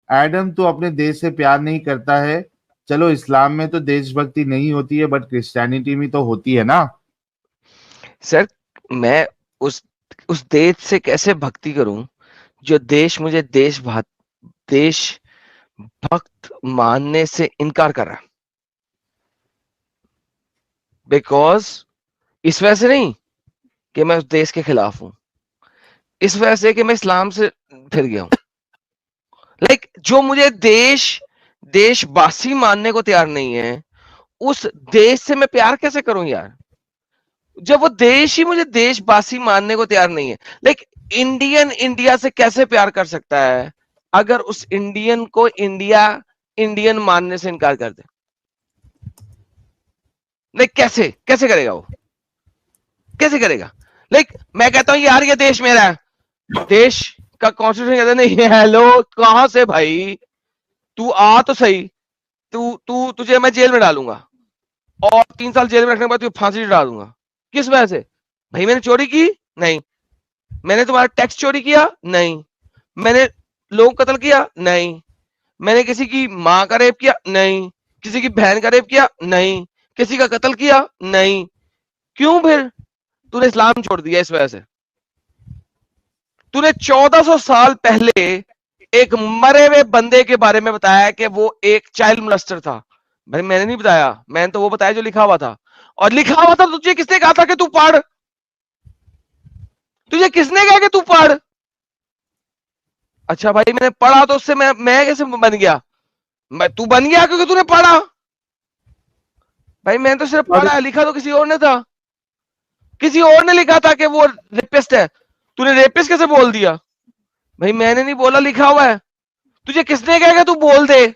Adam तो अपने देश से प्यार नहीं करता है। चलो इस्लाम में तो देशभक्ति नहीं होती है, बट क्रिश्चियनिटी में तो होती है ना। सर मैं उस उस देश से कैसे भक्ति करूं जो देश मुझे देशभक्त मानने से इनकार कर रहा है। बिकॉज इस वजह से नहीं कि मैं उस देश के खिलाफ हूं, इस वजह से कि मैं इस्लाम से फिर गया हूं। लाइक जो मुझे देशवासी मानने को तैयार नहीं है, उस देश से मैं प्यार कैसे करूं यार, जब वो देश ही मुझे देशवासी मानने को तैयार नहीं है। लाइक इंडियन इंडिया से कैसे प्यार कर सकता है अगर उस इंडियन को इंडियन मानने से इनकार कर दे। लाइक कैसे कैसे करेगा वो, कैसे करेगा। लाइक मैं कहता हूं यार ये देश मेरा है, देश का कॉन्स्टिट्यूशन कहता नहीं है। हेलो कहां से भाई, तू आ तो सही, तुझे मैं जेल में डालूंगा और 3 साल जेल में रखने के बाद तुझे फांसी डाल दूंगा। किस वजह से भाई, मैंने चोरी की नहीं, मैंने तुम्हारा टैक्स चोरी किया नहीं, मैंने लोगों को कत्ल किया नहीं, मैंने किसी की मां का रेप किया नहीं, किसी की बहन का रेप किया नहीं, किसी का कत्ल किया नहीं। क्यों फिर तूने इस्लाम छोड़ दिया, इस वजह से। तूने 1400 साल पहले एक मरे हुए बंदे के बारे में बताया कि वो एक चाइल्ड मोलेस्टर था। भाई मैंने नहीं बताया, मैंने तो वो बताया जो लिखा हुआ था। और लिखा हुआ था तो तुझे किसने कहा था कि तू पढ़, तुझे किसने कहा कि तू पढ़। अच्छा भाई मैंने पढ़ा तो उससे मैं कैसे बन गया, तू बन गया क्योंकि तूने पढ़ा। भाई मैंने तो सिर्फ और पढ़ा है, लिखा तो किसी और ने था, किसी और ने लिखा था कि वो रेपिस्ट है। तूने रेपिस्ट कैसे बोल दिया। भाई मैंने नहीं बोला, लिखा हुआ है। तुझे किसने कहा कि तू बोल दे।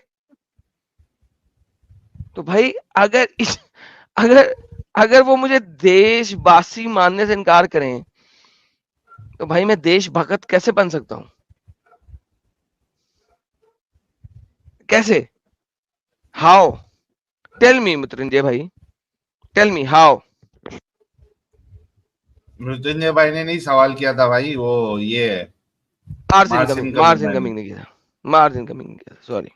तो भाई अगर अगर वो मुझे देशवासी मानने से इनकार करें तो भाई मैं देशभक्त कैसे बन सकता हूं, कैसे, हाउ, टेल मी मृत्युंजय भाई, टेल मी हाउ। मृत्युंजय भाई ने नहीं सवाल किया था भाई, वो ये Mars margin incoming, coming Mars man. Incoming नहीं किया, मार्स इनकमिंग नहीं किया, सॉरी।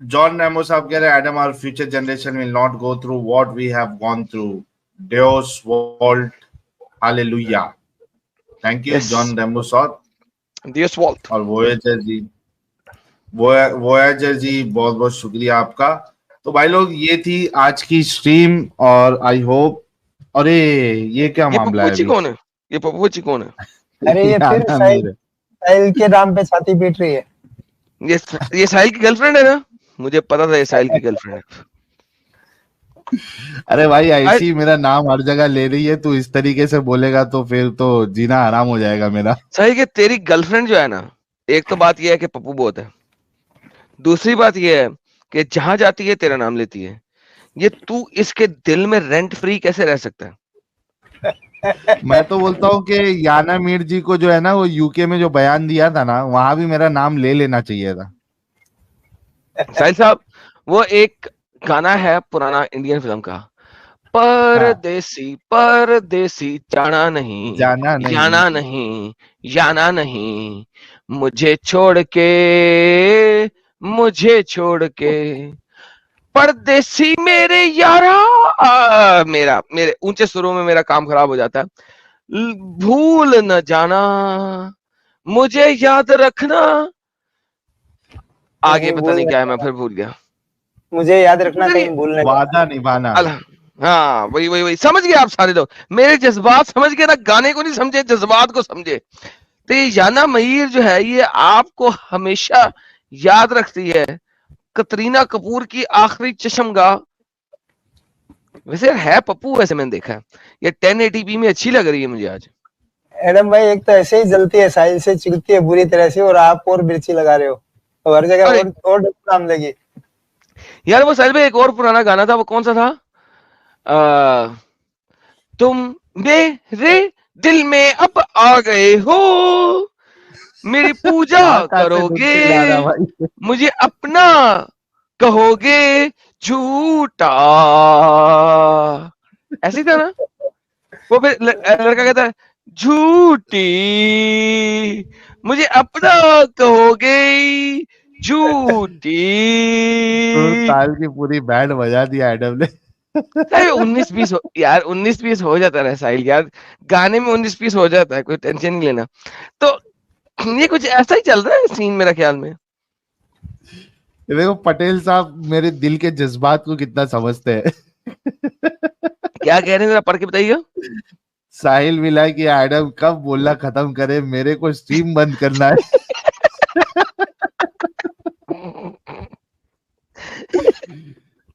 जॉन रेमो साहब कह रहे हैं Adam our future generation will not go through what we have gone through. डियोस वॉल्ट hallelujah. Thank you yes, John Remo साहब। दिस वॉल्ट। और वोयाजर जी बहुत बहुत शुक्रिया आपका। तो भाई लोग ये थी आज की स्ट्रीम, और आई होप। अरे ये क्या ये मामला है पप्पूची अभी? कौन है, ये पप्पूची कौन है। अरे ये फिर याना साहिल मेरे। साहिल के नाम पे छाती पीट रही है। ये साहिल की गर्लफ्रेंड है ना, मुझे पता था ये साहिल की गर्लफ्रेंड है। अरे भाई अरे ऐसी मेरा नाम हर जगह ले रही है, तू इस तरीके से बोलेगा तो फिर तो जीना हराम हो जाएगा मेरा। साहिल के तेरी गर्लफ्रेंड जो है ना, एक तो बात ये है कि पप्पू बहुत है, दूसरी बात ये है कि जहां जाती है तेरा नाम लेती है। ये तू इसके दिल में रेंट फ्री कैसे रह सकता है। मैं तो बोलता हूँ कि याना मीर जी को जो है ना, वो यूके में जो बयान दिया था ना, वहां भी मेरा नाम ले लेना चाहिए था। साहिल साहब, वो एक गाना है पुराना इंडियन फिल्म का, हाँ, परदेसी परदेसी जाना नहीं, जाना नहीं। जाना नहीं, जाना नहीं, मुझे छोड़ के, मुझे छोड़ के, परदेसी मेरे यारा। मेरे ऊंचे सुरों में मेरा काम खराब हो जाता है। भूल न जाना, मुझे याद रखना। आगे कहीं पता भूल नहीं न क्या है, मैं जाना, फिर भूल गया। मुझे याद रखना पता नहीं, कहीं भूल न जाना। वादा निभाना। हाँ वही वही वही, समझ गए आप सारे लोग, मेरे जज्बात समझ गए ना, गाने को नहीं समझे, जज्बात को समझे। तो ये याना महीर जो है, ये आपको हमेशा याद रखती है, कतरीना कपूर की आखिरी चश्मगाह। वैसे है पप्पू, वैसे मैंने देखा है, ये 1080p में अच्छी लग रही है मुझे आज। एडम भाई एक तो ऐसे ही जलती है, साहिल से चिढ़ती है बुरी तरह से, और आप और मिर्ची लगा रहे हो, तो हर जगह अरे और नाम लगी। यार वो साल में एक और पुराना गाना था, वो कौन सा था, आ, तुम मेरे दिल में अब आ गए हो, मेरी पूजा कहाँ कहाँ से ढूंढ करोगे, के ला रहा भाई। मुझे अपना कहोगे झूठा। ऐसे ही था ना। वो फिर लड़का कहता है, झूठी, मुझे अपना कहोगे झूठी। ताल की पूरी बैंड बजा दिया एडम ने। अरे 19-20 यार 19-20 हो जाता है साहिल यार, गाने में 19-20 हो जाता है, कोई टेंशन नहीं लेना। तो ये कुछ ऐसा ही चल रहा है सीन मेरा ख्याल में। देखो पटेल साहब मेरे दिल के जज्बात को कितना समझते हैं। क्या कह रहे हैं जरा पढ़ के बताइए। साहिल मिला कि एडम कब बोलना खत्म करे, मेरे को स्ट्रीम बंद करना है।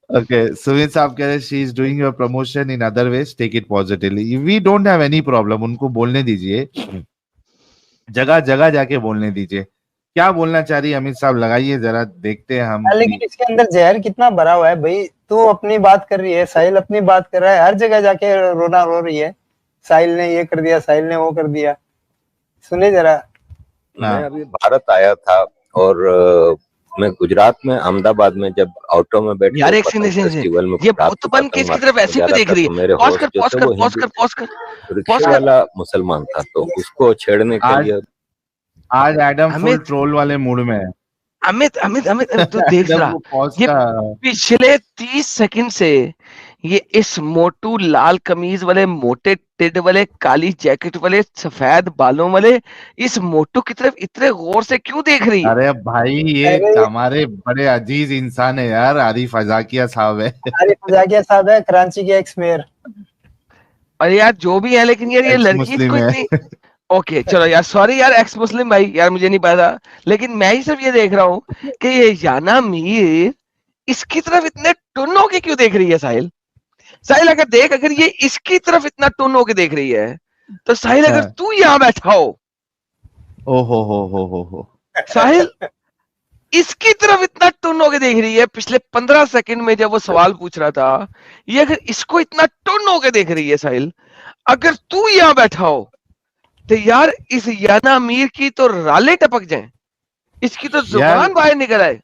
ओके, सुमित साहब कह रहे she is doing your promotion in other ways, take it positively, we don't have any problem, उनको बोलने दीजिए, जगह जगह जाके बोलने दीजिए। क्या बोलना चाह रही है अमित साहब, लगाइए जरा, देखते हैं हम। लेकिन इसके अंदर जहर कितना भरा हुआ है भाई। तू अपनी बात कर रही है, साहिल अपनी बात कर रहा है, हर जगह जाके रोना रो रही है, साहिल ने ये कर दिया, साहिल ने वो कर दिया। सुने जरा। मैं अभी भारत आया था और मैं गुजरात में अहमदाबाद में जब ऑटो में बैठ यार के एक पतंग फेस्टिवल में ये रात को बुतपन पतंग किसकी तरफ ऐसे जा क्यों रहा देख था रही तो है? मेरे पॉज होस्ट कर जो पॉज थे कर वो पॉज कर हिंदू पॉज कर रिक्शे पॉज कर। वाला मुसलमान था, तो उसको छेड़ने के लिए आज एडम फुल अमित ट्रोल वाले मूड में है। अमित अमित अमित तू देख एडम रहा, को पॉज ये का पिछले 30 सेकंड से ये इस मोटू लाल कमीज वाले, मोटे टिड वाले, काली जैकेट वाले, सफेद बालों वाले इस मोटू की तरफ इतने गौर से क्यों देख रही है? अरे भाई ये अरे हमारे बड़े अजीज इंसान है यार, आरिफ अजाकिया साहब है। आरिफ जाकिया साहब है, कराची के एक्स मेयर। अरे यार जो भी है, लेकिन यार ये एक्स लड़की मुस्लिम को है। इतनी ओके चलो यार, सॉरी यार एक्स मुस्लिम भाई, यार मुझे नहीं पता, लेकिन मैं ही सिर्फ ये देख रहा हूँ कि ये याना मीर इसकी तरफ इतने टुन होके क्यों देख रही है साहिल? साहिल अगर देख, अगर ये इसकी तरफ इतना टुन होके देख रही है, तो साहिल अगर हाँ। तू यहाँ बैठा हो, ओ हो। साहिल इसकी तरफ इतना टुन होके देख रही है, पिछले 15 सेकंड में जब वो सवाल पूछ रहा था, ये अगर इसको इतना टुन होके देख रही है साहिल, अगर तू यहाँ बैठा हो तो यार इस याना मीर की तो राले टपक जाएं, इसकी तो जुबान बाहर निकल आए।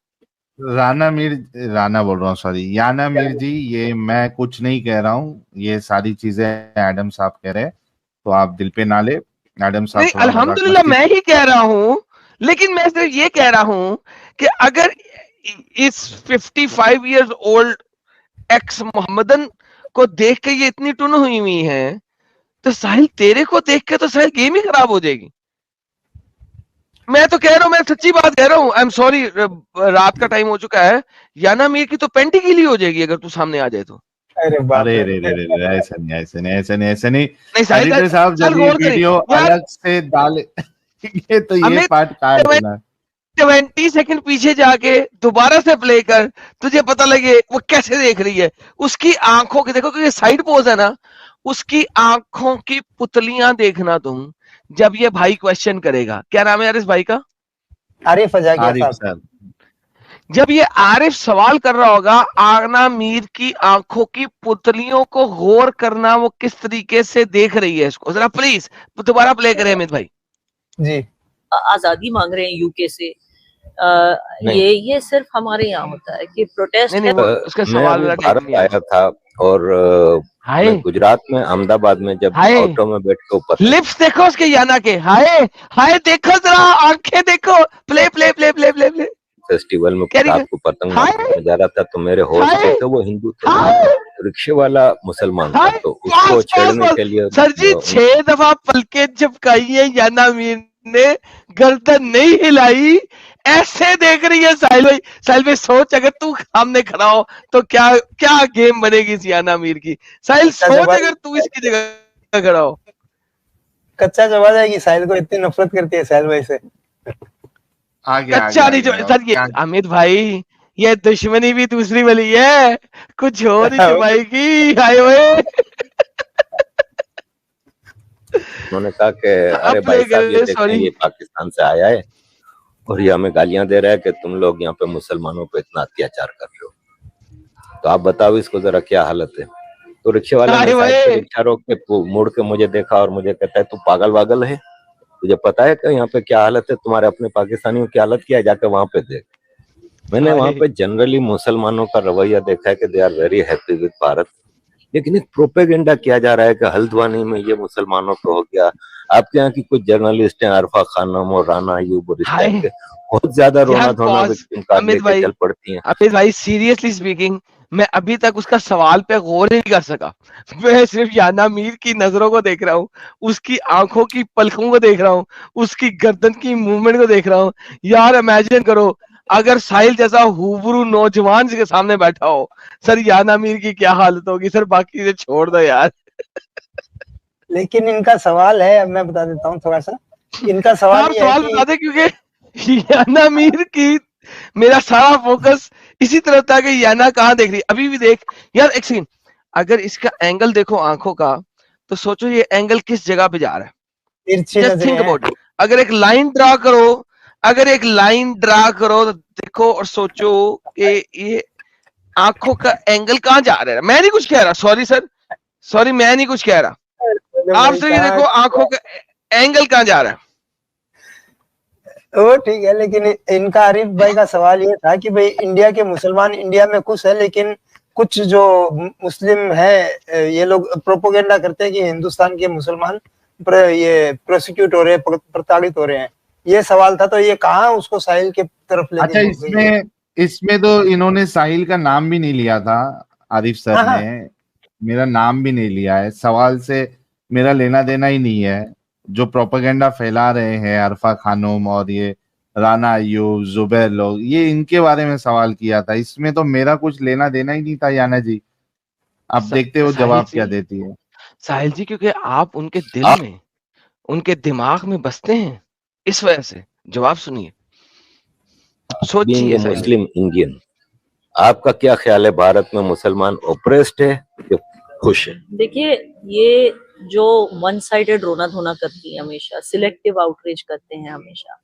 राना बोल रहा हूँ, सॉरी, याना मीर जी, ये मैं कुछ नहीं कह रहा हूँ, ये सारी चीजें एडम साहब कह रहे हैं, तो आप दिल पे ना ले। एडम साहब नहीं थोड़ा मजाक अल्हम्दुलिल्लाह मस्ती। मैं ही कह रहा हूं, लेकिन मैं सिर्फ ये कह रहा हूं कि अगर इस 55 इयर्स ओल्ड एक्स मोहम्मदन को देख के ये इतनी टुन हुई है, तो साहिल तेरे को देख के तो साहिल गेम ही खराब हो जाएगी। मैं तो कह रहा हूं, मैं सच्ची बात कह रहा हूं, आई एम सॉरी, रात का टाइम हो चुका है, याना मीर की तो पेंट ही गीली हो जाएगी अगर तू सामने आ जाए तो। अरे बाप अरे रे। रे रे रे, ऐसा नहीं। नहीं साहिल एडिटर साहब चल जब ये गौर करें वीडियो यार, अलग से डाले ये तो ये अमित पार्ट काट देना। 20 सेकंड पीछे जाके दोबारा से प्ले कर, तुझे पता लगे वो कैसे देख रही है। उसकी आंखों की देखो, क्योंकि साइड पोज है ना, उसकी आंखों की पुतलियां देखना तुम, जब ये भाई क्वेश्चन करेगा। क्या नाम है यार इस भाई का? आरिफ जाकिया आरिफ साहब। सर, जब ये आरिफ सवाल कर रहा होगा, आगना मीर की आंखों की पुतलियों को गौर करना, वो किस तरीके से देख रही है इसको, जरा प्लीज दोबारा प्ले करें अमित भाई जी। आजादी मांग रहे हैं यूके से। नहीं। ये सिर्फ हमारे यहाँ होता है कि प्रोटेस्ट नहीं नहीं, है। वो उसका मैं सवाल अभी वाला टाइम भारत नहीं आया। आया था और हाय मैं गुजरात में अहमदाबाद में जब हाय, ऑटो में बैठ के ऊपर लिप्स देखो उसके याना के, हाय हाय देखो जरा, आंखें देखो, play play play play play play festival में क्या रात को पतंग हाय मारने जा रहा था, तो मेरे होस्ट हाय जो थे वो हिंदू थे, हाय रिक्शे वाला मुसलमान था, हाय, तो उसको बस छेड़ने बस के लिए सर जी 6 दफा पलके झपकाई है याना मीर ने, गर्दन नहीं हिलाई, ऐसे देख रही है साहिल भाई। साहिल भाई सोच, अगर तू सामने खड़ा हो तो क्या क्या गेम बनेगी इस याना मीर की। साहिल सोच अगर तू इसकी जगह खड़ा हो। कच्चा चबा जाएगी साहिल को, इतनी नफरत करती है साहिल भाई से। कच्चा नहीं जो सर, ये अमित भाई ये दुश्मनी भी दूसरी वाली है, कुछ हो नहीं चुपाएगी। हाय भाई उन्होंने कहा कि अरे भाई साहब ये देखें, ये पाकिस्तान से आया है और ये हमें गालियां दे रहा है कि तुम लोग यहाँ पे मुसलमानों पे इतना अत्याचार कर रहे हो, तो आप बताओ इसको जरा क्या हालत है। तो रिक्शे वाला ने साइड पे रिक्शा रोक के मुड़ के मुझे देखा और मुझे कहता है तू पागल वागल है, तुझे पता है कि यहाँ पे क्या हालत है, तुम्हारे अपने पाकिस्तानियों की हालत क्या है, जाकर वहां पे देख। मैंने वहां पे जनरली मुसलमानों का रवैया देखा है कि they are very happy with Bharat, लेकिन एक प्रोपेगेंडा किया जा रहा है कि हल्द्वानी में ये मुसलमानों को हो गया, आपके यहाँ की कुछ जर्नलिस्ट हैं, अरफा खानम और राना अयूब और इस हाय टाइप के, बहुत ज्यादा रोना यार धोना पॉज विक्टिम कार्ड अमित लेके भाई, चल पड़ती हैं। अमित भाई सीरियसली स्पीकिंग मैं अभी तक उसका सवाल पे गौर नहीं कर सका। मैं सिर्फ याना मीर की नजरों को देख रहा हूँ, उसकी आंखों की पलकों को देख रहा हूँ, उसकी गर्दन की मूवमेंट को देख रहा हूँ। यार इमेजिन करो अगर साहिल जैसा हुबरू नौजवान के सामने बैठा हो, सर याना मीर की क्या हालत होगी सर। बाकी से छोड़ दो यार। लेकिन इनका सवाल है, अब मैं बता देता हूँ थोड़ा सा। इनका सवाल आप ये है सवाल कि बता दे, क्योंकि याना मीर की मेरा सारा फोकस इसी तरफ था कि याना कहाँ देख रही है। अभी भी देख यार, एक सेकंड, अगर इसका एंगल देखो आंखों का, तो सोचो ये एंगल किस जगह पे जा रहा है। तिरछी जस्ट नजरें थिंक हैं। About it. अगर एक लाइन ड्रा करो, अगर एक लाइन ड्रा करो तो देखो और सोचो कि ये आंखों का एंगल कहाँ जा रहा है। मैं नहीं कुछ कह रहा, सॉरी सर, सॉरी मैं नहीं कुछ कह रहा। आप भाई सही देखो कहाँ, आंखों का एंगल कहाँ जा रहा है। वो ठीक है, लेकिन इनका आरिफ भाई का सवाल ये था कि भाई इंडिया के मुसलमान इंडिया में खुश है, लेकिन कुछ जो मुस्लिम है ये लोग प्रोपोगेंडा करते हैं कि हिंदुस्तान के मुसलमान ये प्रोसिक्यूट हो रहे हैं, प्रताड़ित हो रहे हैं। ये सवाल था, तो ये कहाँ उसको साहिल के तरफ लेके अच्छा, गए ये? इसमें तो इन्होंने साहिल का नाम भी नहीं लिया था, आरिफ सर हाँ हाँ, ने मेरा नाम भी नहीं लिया है। सवाल से मेरा लेना देना ही नहीं है। जो प्रोपेगेंडा फैला रहे हैं अरफा खानम और ये राना अयूब जुबैर लोग, ये इनके बारे में सवाल किया था। इसमें तो मेरा कुछ लेना देना ही नहीं था याना जी। आप देखते हो साहिल जवाब क्या जी, देती है। साहिल जी, क्योंकि आप उनके दिल आप में, उनके दिमाग में बसते हैं, इस वजह से। जवाब सुनिए, बीइंग सोचिए ए साहिल। मुस्लिम इंडियन, आपका क्या ख्याल है, भारत में मुसलमान ओप्रेस्ड है या खुश है? देखिए, ये जो वन साइडेड रोना धोना करती है हमेशा, सिलेक्टिव आउटरीच करते हैं हमेशा,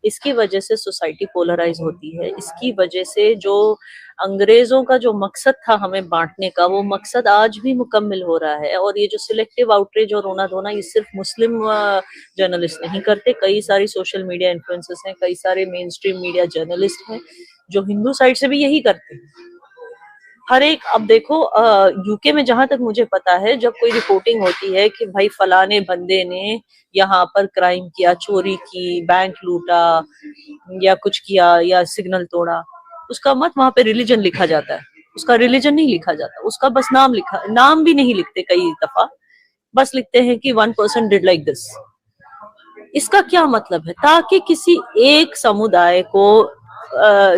इसकी वजह से सोसाइटी पोलराइज होती है। इसकी वजह से जो अंग्रेजों का जो मकसद था हमें बांटने का, वो मकसद आज भी मुकम्मिल हो रहा है। और ये जो सिलेक्टिव आउटरीच और रोना धोना, ये सिर्फ मुस्लिम जर्नलिस्ट नहीं करते, कई सारी सोशल मीडिया इन्फ्लुएंसर्स हैं, कई सारे मेन स्ट्रीम मीडिया जर्नलिस्ट हैं जो हिंदू साइड से भी यही करते हैं। हर एक, अब देखो यूके में जहां तक मुझे पता है, जब कोई रिपोर्टिंग होती है कि भाई फलाने बंदे ने यहाँ पर क्राइम किया, चोरी की, बैंक लूटा या कुछ किया या सिग्नल तोड़ा, उसका मत वहां पे रिलीजन लिखा जाता है। उसका रिलीजन नहीं लिखा जाता, उसका बस नाम लिखा, नाम भी नहीं लिखते कई दफा, बस लिखते हैं कि 1% डिड लाइक दिस। इसका क्या मतलब है? ताकि किसी एक समुदाय को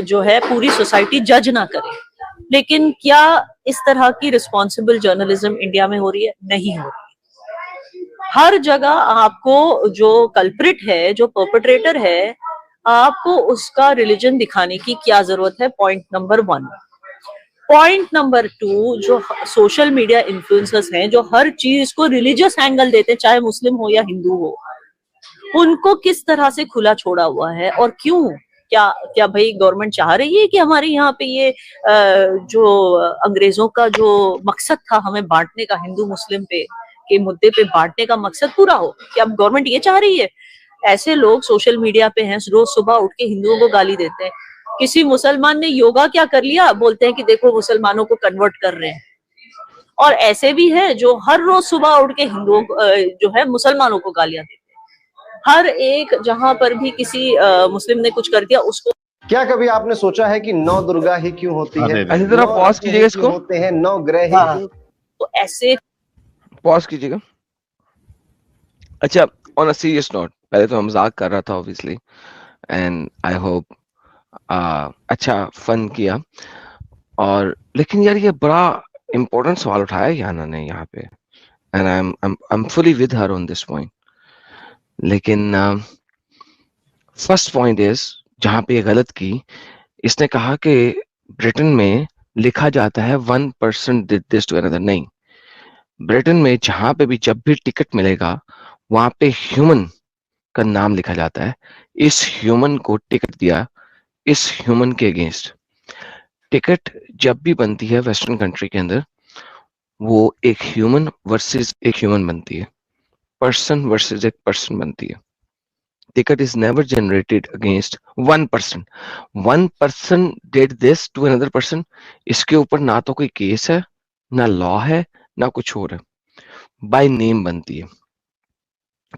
जो है पूरी सोसाइटी जज ना करे। लेकिन क्या इस तरह की रिस्पॉन्सिबल जर्नलिज्म इंडिया में हो रही है? नहीं हो रही। हर जगह आपको जो कल्प्रिट है, जो परपेट्रेटर है, आपको उसका रिलीजन दिखाने की क्या जरूरत है? Point number 1। पॉइंट नंबर 2, जो सोशल मीडिया इन्फ्लुएंसर्स हैं जो हर चीज को रिलीजियस एंगल देते हैं, चाहे मुस्लिम हो या हिंदू हो, उनको किस तरह से खुला छोड़ा हुआ है और क्यों? क्या क्या भाई गवर्नमेंट चाह रही है कि हमारे यहाँ पे ये जो अंग्रेजों का जो मकसद था हमें बांटने का, हिंदू मुस्लिम पे के मुद्दे पे बांटने का मकसद पूरा हो? क्या अब गवर्नमेंट ये चाह रही है? ऐसे लोग सोशल मीडिया पे हैं, रोज सुबह उठ के हिंदुओं को गाली देते हैं। किसी मुसलमान ने योगा क्या कर लिया, बोलते हैं कि देखो मुसलमानों को कन्वर्ट कर रहे हैं। और ऐसे भी है जो हर रोज सुबह उठ के हिंदुओं जो है मुसलमानों को गालियां देते हैं। हर एक जहां पर भी किसी मुस्लिम ने कुछ कर दिया उसको। क्या कभी आपने सोचा है कि 9 दुर्गा ही क्यों होती है? अरे रे। अच्छी तरह 9 पॉज रत्न कीजिएगा ही क्यों इसको, होते हैं? 9 ग्रह ही हाँ। क्यों? तो ऐसे पॉज कीजिएगा। अच्छा, ऑन अ सीरियस नोट, पहले तो मैं मजाक कर रहा था ऑब्वियसली, एंड आई होप अच्छा फन किया। और लेकिन यार ये बड़ा इंपॉर्टेंट सवाल उठाया याना ने यहाँ पे, and I am fully with her on this point. लेकिन फर्स्ट पॉइंट इज जहां पे ये गलत की, इसने कहा कि ब्रिटेन में लिखा जाता है 1% डिड दिस टू अनदर। नहीं, ब्रिटेन में जहां पे भी जब भी टिकट मिलेगा वहां पे ह्यूमन का नाम लिखा जाता है। इस ह्यूमन को टिकट दिया, इस ह्यूमन के अगेंस्ट। टिकट जब भी बनती है वेस्टर्न कंट्री के अंदर, वो एक ह्यूमन वर्सेस एक ह्यूमन बनती है, पर्सन वर्सेस एक पर्सन बनती है। Ticket is never generated against 1%. 1% did this to another person. इसके ऊपर ना तो कोई केस है, ना लॉ है, ना कुछ और है। बाय नेम बनती है।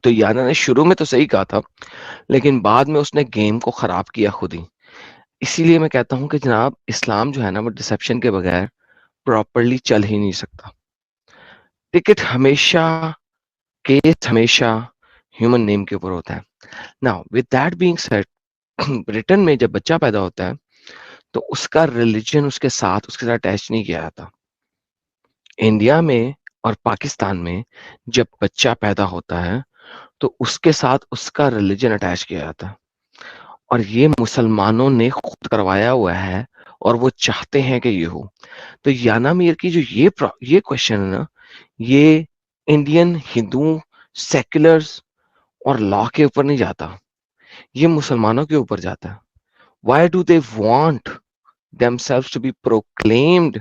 तो याना ने शुरू में तो सही कहा था, लेकिन बाद में उसने गेम को खराब किया खुद ही। इसीलिए मैं कहता हूं कि जनाब इस्लाम जो है ना वो डिसेप्शन के बगैर प्रॉपरली चल ही नहीं सकता। टिकट हमेशा, केस हमेशा ह्यूमन नेम के ऊपर होता है। Now with that being said, Britain में जब बच्चा पैदा होता है तो उसका रिलीजन उसके साथ अटैच नहीं किया जाता। इंडिया में और पाकिस्तान में जब बच्चा पैदा होता है तो उसके साथ उसका रिलीजन अटैच किया जाता है, और ये मुसलमानों ने खुद करवाया हुआ है और वो चाहते हैं कि ये हो। तो याना मीर की जो ये क्वेश्चन है ना, ये इंडियन हिंदू सेक्युलर्स और लॉ के ऊपर नहीं जाता, ये मुसलमानों के ऊपर जाता है। Why do they want themselves to be proclaimed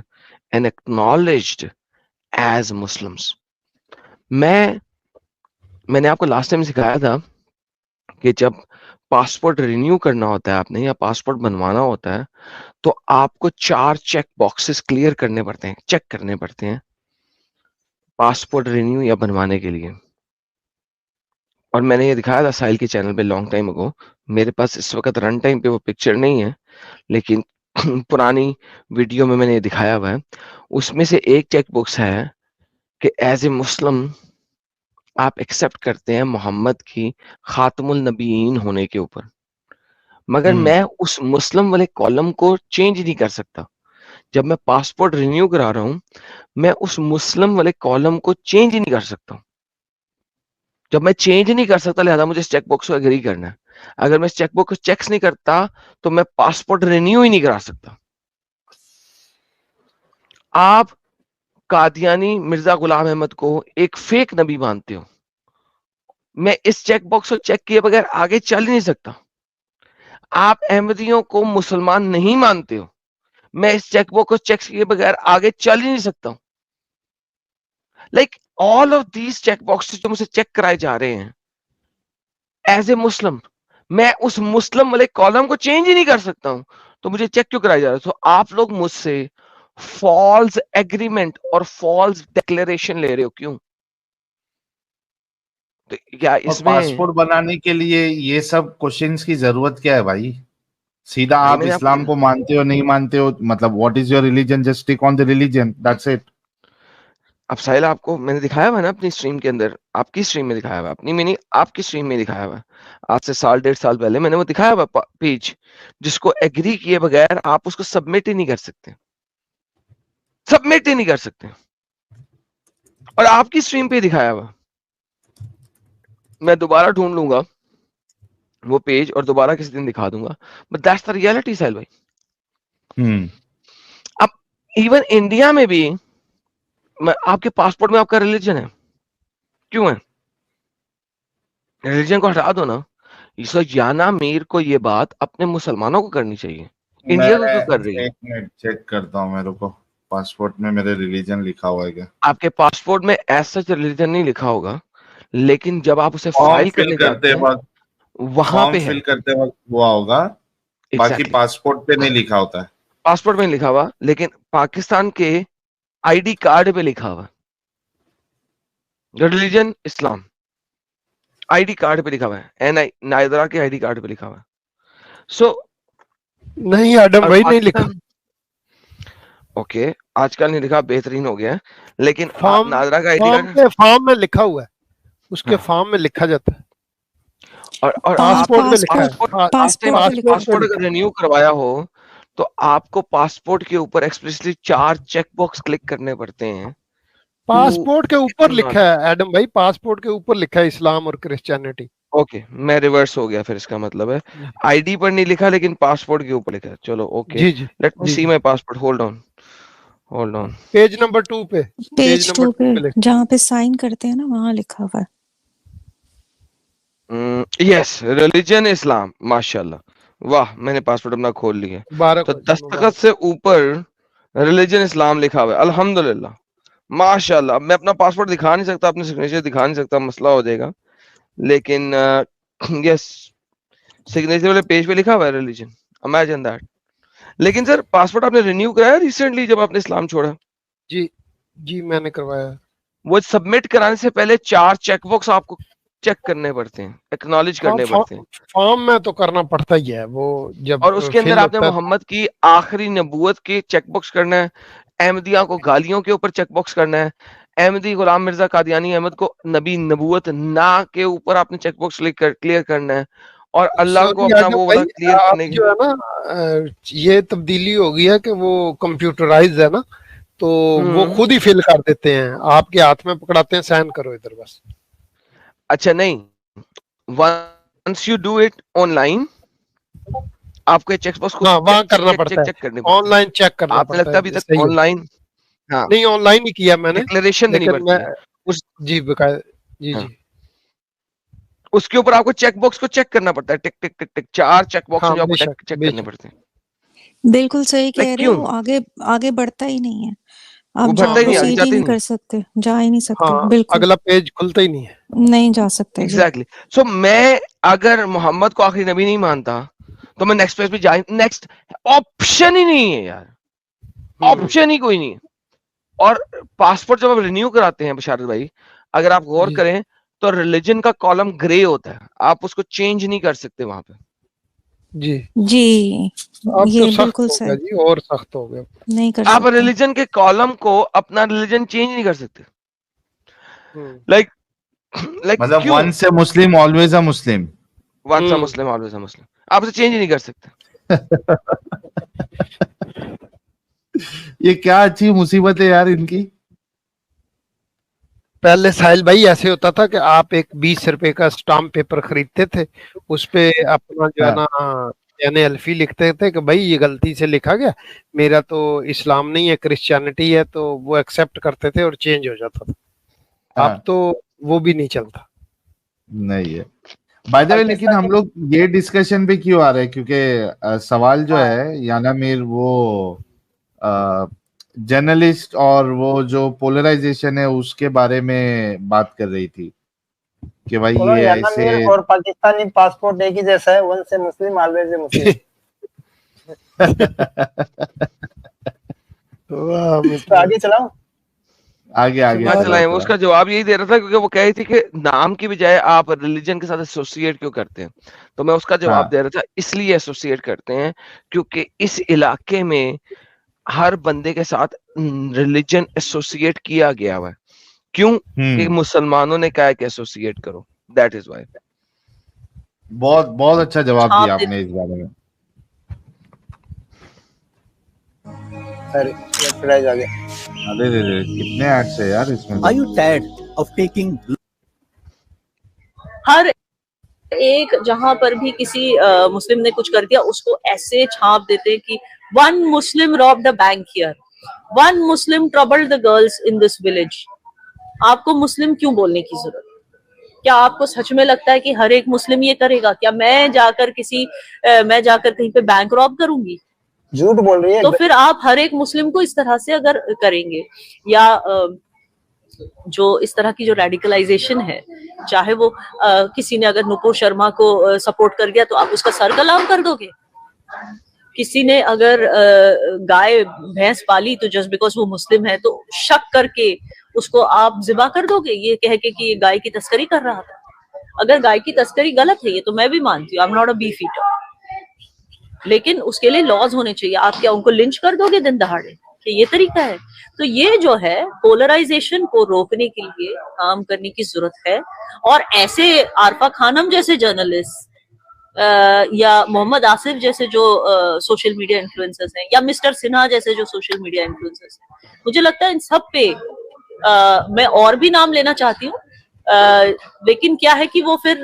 and acknowledged as Muslims? मैंने आपको लास्ट टाइम सिखाया था कि जब पासपोर्ट रिन्यू करना होता है आपने, या पासपोर्ट बनवाना होता है, तो आपको 4 चेक बॉक्सेस क्लियर करने पड़ते हैं, चेक करने पड़ते हैं पासपोर्ट रिन्यू या बनवाने के लिए। और मैंने ये दिखाया था साहिल के चैनल पे लॉन्ग टाइम अगो। मेरे पास इस वक्त रन टाइम पे वो पिक्चर नहीं है, लेकिन पुरानी वीडियो में मैंने ये दिखाया हुआ है। उसमें से एक चेक बॉक्स है कि एज ए मुस्लिम आप एक्सेप्ट करते हैं मोहम्मद की खातमुल नबीयीन होने के ऊपर, मगर मैं उस मुस्लिम वाले कॉलम को चेंज नहीं कर सकता। जब मैं पासपोर्ट रिन्यू करा रहा हूं, मैं उस मुस्लिम वाले कॉलम को चेंज ही नहीं कर सकता। जब मैं चेंज नहीं कर सकता, लिहाजा मुझे इस चेक बॉक्स को एग्री करना है। अगर मैं इस चेक बॉक्स को चेक्स नहीं करता तो मैं पासपोर्ट रिन्यू ही नहीं करा सकता। आप कादियानी मिर्जा गुलाम अहमद को एक फेक नबी मानते हो, मैं इस चेक बॉक्स को चेक किए बगैर आगे चल ही नहीं सकता। आप अहमदियों को मुसलमान नहीं मानते हो, मैं इस चेक बॉक्स को चेक किए बगैर आगे चल ही नहीं सकता। Like all of these check boxes जो मुझसे चेक कराए जा रहे हैं एज ए मुस्लिम, मैं उस मुस्लिम वाले कॉलम को चेंज ही नहीं कर सकता हूं, तो मुझे चेक क्यों कराया जा रहा है? तो आप लोग मुझसे फॉल्स एग्रीमेंट और फॉल्स डिक्लेरेशन ले रहे हो, क्यों? तो क्या इसमें पासपोर्ट बनाने के लिए ये सब क्वेश्चंस की जरूरत क्या है भाई? सीधा भाई आप मैंने इस्लाम को मानते हो नहीं मानते हो, मतलब what is your religion, just stick on the religion, that's it. अब साहिल आपको मैंने दिखाया हुआ है ना अपनी स्ट्रीम के अंदर, आपकी स्ट्रीम में दिखाया हुआ है, अपनी मीनिंग आपकी स्ट्रीम में दिखाया हुआ है। आज से 1.5 साल पहले मैंने वो दिखाया हुआ पेज, जिसको एग्री किए बगैर आप उसको सबमिट ही नहीं कर सकते, सबमिट ही नहीं कर सकते। और आपकी स्ट्रीम पे दिखाया हुआ, मैं दोबारा ढूंढ लूंगा वो पेज और दोबारा किसी दिन दिखा दूंगा, बट दैट्स द रियलिटी साहिल भाई। अब इवन इंडिया में भी आपके पासपोर्ट में आपका रिलीजन है, क्यों है? रिलीजन को हटा दो ना। सो याना मीर को ये बात अपने मुसलमानों को करनी चाहिए, इंडिया को क्यों कर रही है? एक मिनट चेक करता हूँ, मेरे को पासपोर्ट में मेरे रिलीजन लिखा हुआ है क्या? आपके पासपोर्ट में ऐसा रिलीजन नहीं लिखा होगा, लेकिन जब आप उसे फॉर्म फाइल फिल करने करते जाते हैं वक्त, वहां फॉर्म पे फिल है। करते वक्त हुआ होगा, बाकी एग्जैक्टली पासपोर्ट पे नहीं लिखा होता है। पासपोर्ट में लिखा हुआ, लेकिन पाकिस्तान के आईडी कार्ड पे लिखा हुआ रिलीजन इस्लाम, आईडी कार्ड पे लिखा हुआ है, एनआई नायदरा के आईडी कार्ड पे लिखा हुआ है। सो नहीं एडम भाई नहीं लिखा। ओके, आजकल नहीं लिखा, बेहतरीन हो गया है, लेकिन फॉर्म नादरा का आईडी कार्ड, फॉर्म में लिखा हुआ है, उसके हाँ। फॉर्म में लिखा जाता है, और पासपोर्ट में लिखा है। पासपोर्ट अगर रिन्यू करवाया हो तो आपको पासपोर्ट के ऊपर एक्सप्रेसली 4 चेक बॉक्स क्लिक करने पड़ते हैं। पासपोर्ट के ऊपर लिखा है एडम भाई, पासपोर्ट के ऊपर लिखा है इस्लाम और क्रिश्चियनिटी। ओके, मैं रिवर्स हो गया फिर, इसका मतलब है आईडी पर नहीं लिखा लेकिन पासपोर्ट के ऊपर लिखा है। चलो ओके, जी जी, let me see my passport, hold on. Page number 2 पे, पेज 2 पे जहाँ पे साइन करते हैं ना, वहां लिखा हुआ है यस, रिलीजन इस्लाम, माशाल्लाह, वाह, मैंने पासपोर्ट अपना खोल लिया। तो दस्तखत से ऊपर रिलीजन इस्लाम लिखा हुआ है, अल्हम्दुलिल्लाह, माशाल्लाह। मैं अपना पासपोर्ट दिखा नहीं सकता, अपने सिग्नेचर दिखा नहीं सकता, मसला हो जाएगा, लेकिन यस, सिग्नेचर वाले पेज पे लिखा हुआ है रिलीजन, इमेजिन दैट। लेकिन सर पासपोर्ट आपने रिन्यू कराया रिसेंटली जब आपने इस्लाम छोड़ा? जी जी, मैंने करवाया। वो सबमिट कराने से पहले 4 चेकबॉक्स आपको चेक करने पड़ते हैं, एक्नॉलेज करने पड़ते हैं। फॉर्म में तो करना पड़ता ही है वो, जब और उसके अंदर fill आपने होता है। मोहम्मद की आखिरी नबूवत के चेकबॉक्स करना है, अहमदिया को गालियों के ऊपर चेकबॉक्स करना है, अहमदी गुलाम मिर्जा कादियानी अहमद को नबी नबूवत ना के ऊपर आपने चेकबॉक्स क्लियर करना है, और अल्लाह को सॉरी अपना आजम वो भाई, वाला क्लियर आप करने के। जो है ना ये तब्दीली हो गई है कि वो कंप्यूटराइज है ना, तो वो खुद ही फिल कर देते हैं, आपके हाथ में पकड़ाते हैं, साइन करो इधर बस। अच्छा नहीं, once you do it online आपको चेकबॉक्स को हाँ, वहाँ करना पड़ता चेक है, करने पड़ते हैं। ऑनलाइन चेक करना आपने पड़ता लगता है। अभी तक सही है। ऑनलाइन, हाँ नहीं ऑनलाइन ही किया मैंने, डिक्लेरेशन देनी लेकिन पड़ती मैं है उस, जी बकायदा जी हाँ। जी उसके ऊपर आपको चेकबॉक्स को चेक करना पड़ता है, टिक टिक टिक टिक, 4 चेकबॉक्स हाँ, जो आपको बेशक चेक करने बेशक। पड़ते हैं। बिल्कुल सही कह लाइक रहे हो, क्यों आगे आगे बढ़ता ही नहीं है, आप वो जा बढ़ता ही नहीं, आगे प्रोसीड ही जाते ही नहीं नहीं। कर सकते, जा ही नहीं सकते, हाँ, बिल्कुल अगला पेज खुलता ही नहीं है। नहीं जा सकते जी। एग्जैक्टली। सो मैं अगर मोहम्मद को आखिरी नबी नहीं मानता तो मैं नेक्स्ट पेज पे जा, नेक्स्ट ऑप्शन ही नहीं है यार, ऑप्शन ही कोई नहीं है। और पासपोर्ट जब आप रिन्यू कराते हैं बशारत भाई, अगर आप गौर जी करें तो रिलीजन का कॉलम ग्रे होता है, आप उसको चेंज नहीं कर सकते वहां पे। जी जी अब ये तो सख्त बिल्कुल हो गया सही, जी, और सख्त हो गया। नहीं कर आप सकते। रिलीजन के कॉलम को अपना रिलीजन चेंज नहीं कर सकते। हम्म, लाइक मतलब क्यों? Once a Muslim always a Muslim. Once a Muslim always a Muslim, आप उसे चेंज ही नहीं कर सकते। ये क्या अच्छी मुसीबत है यार इनकी। पहले साहिल भाई ऐसे होता था कि आप एक 20 रुपए का स्टाम्प पेपर खरीदते थे, उस पे अपना जो है हाँ, ना यानी अल्फी लिखते थे कि भाई ये गलती से लिखा गया, मेरा तो इस्लाम नहीं है क्रिश्चियनिटी है, तो वो एक्सेप्ट करते थे और चेंज हो जाता था। अब हाँ, तो वो भी नहीं चलता। नहीं है। बाय द वे, लेकिन हम लोग ये डिस्कशन पे क्यों आ रहे हैं, क्योंकि सवाल जो है याना मीर वो जर्नलिस्ट और वो जो पोलराइजेशन है उसके बारे में बात कर रही थी कि भाई बोलो ये याना ऐसे। मीर और पाकिस्तानी पासपोर्ट एक ही जैसा है, वन से मुस्लिम ऑलवेज ए मुस्लिम। तो आगे चलाओ। आगे आगे हाँ चलो चलाएं। वो थोड़ा। उसका जवाब यही दे रहा था क्योंकि वो कह रही थी कि नाम की बजाय आप रिलीजन के साथ एसोसिएट क्यों करते हैं, तो मैं उसका जवाब हाँ, दे रहा था इसलिए एसोसिएट करते हैं क्योंकि इस इलाके में हर बंदे के साथ रिलीजन एसोसिएट किया गया हुआ है। क्यों? कि मुसलमानों ने कहा है कि एसोसिएट करो, दैट इज व्हाई। बहुत बहुत अच्छा जवाब छाप दिया देते आपने इस बारे में। अरे सरप्राइज आ गया। अरे रे रे, कितने एड्स है यार इसमें Are तो। you tired of taking हर एक जहां पर भी किसी मुस्लिम ने कुछ कर दिया उसको ऐसे छाप देते हैं कि one Muslim rob the bank here, one Muslim troubled the girls in this village. आपको मुस्लिम क्यों बोलने की जरूरत? क्या आपको सच में लगता है कि हर एक मुस्लिम ये करेगा? क्या मैं जाकर कहीं पे बैंक रॉब करूंगी? झूठ बोल रही है। तो फिर आप हर एक मुस्लिम को इस तरह से अगर करेंगे, या जो इस तरह की जो रेडिकलाइजेशन है, चाहे वो किसी ने अगर नुपुर शर्मा को सपोर्ट कर दिया तो आप उसका सर कलाम कर दोगे? किसी ने अगर गाय भैंस पाली तो जस्ट बिकॉज वो मुस्लिम है तो शक करके उसको आप जिबा कर दोगे ये कह के कि ये गाय की तस्करी कर रहा था? अगर गाय की तस्करी गलत है ये तो मैं भी मानती हूँ, आई am not a beef eater, लेकिन उसके लिए लॉज होने चाहिए। आप क्या उनको लिंच कर दोगे दिन दहाड़े कि ये तरीका है? तो ये जो है पोलराइजेशन को रोकने के लिए काम करने की जरूरत है। और ऐसे आरफा खानम जैसे जर्नलिस्ट या मोहम्मद आसिफ जैसे जो सोशल मीडिया इन्फ्लुएंसर्स हैं, या मिस्टर सिन्हा जैसे जो सोशल मीडिया इन्फ्लुएंसर्स हैं, मुझे लगता है इन सब पे मैं और भी नाम लेना चाहती हूँ, लेकिन क्या है कि वो फिर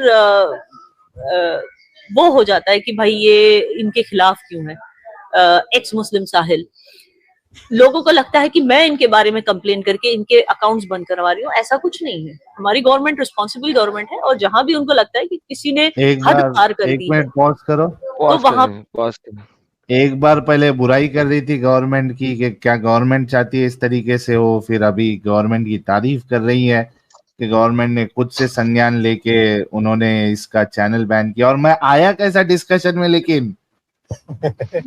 वो हो जाता है कि भाई ये इनके खिलाफ क्यों है। एक्स मुस्लिम साहिल, लोगों को लगता है कि मैं इनके बारे में कंप्लेन करके इनके अकाउंट्स बंद करवा रही हूँ। ऐसा कुछ नहीं है। हमारी गवर्नमेंट रिस्पॉन्सिबल गवर्नमेंट है, और जहां भी उनको लगता है कि किसी ने हद पार कर एक दी है मिनट पॉज करो। तो वहां पॉज करें। एक बार पहले बुराई कर रही थी गवर्नमेंट की कि क्या गवर्नमेंट चाहती है इस तरीके से हो, फिर अभी गवर्नमेंट की तारीफ कर रही है कि गवर्नमेंट ने खुद से संज्ञान लेके उन्होंने इसका चैनल बैन किया। और मैं आया कैसा डिस्कशन में, लेकिन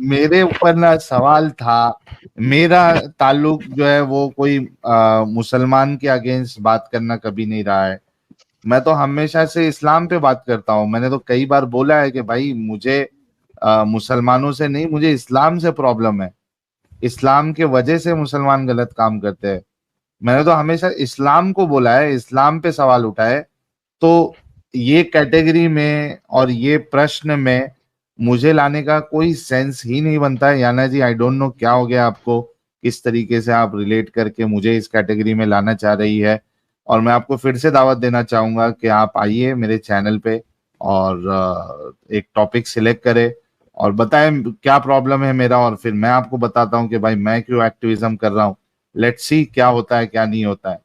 मेरे ऊपर ना सवाल था, मेरा ताल्लुक जो है वो कोई मुसलमान के अगेंस्ट बात करना कभी नहीं रहा है, मैं तो हमेशा से इस्लाम पे बात करता हूँ। मैंने तो कई बार बोला है कि भाई मुझे मुसलमानों से नहीं, मुझे इस्लाम से प्रॉब्लम है। इस्लाम के वजह से मुसलमान गलत काम करते हैं। मैंने तो हमेशा इस्लाम को बोला है, इस्लाम पे सवाल उठाए। तो ये कैटेगरी में और ये प्रश्न में मुझे लाने का कोई सेंस ही नहीं बनता है। याना जी, आई डोंट नो क्या हो गया आपको, किस तरीके से आप रिलेट करके मुझे इस कैटेगरी में लाना चाह रही है। और मैं आपको फिर से दावत देना चाहूंगा कि आप आइए मेरे चैनल पे और एक टॉपिक सिलेक्ट करें और बताएं क्या प्रॉब्लम है मेरा, और फिर मैं आपको बताता हूं कि भाई मैं क्यों एक्टिविज्म कर रहा हूं। लेट्स सी क्या होता है क्या नहीं होता है।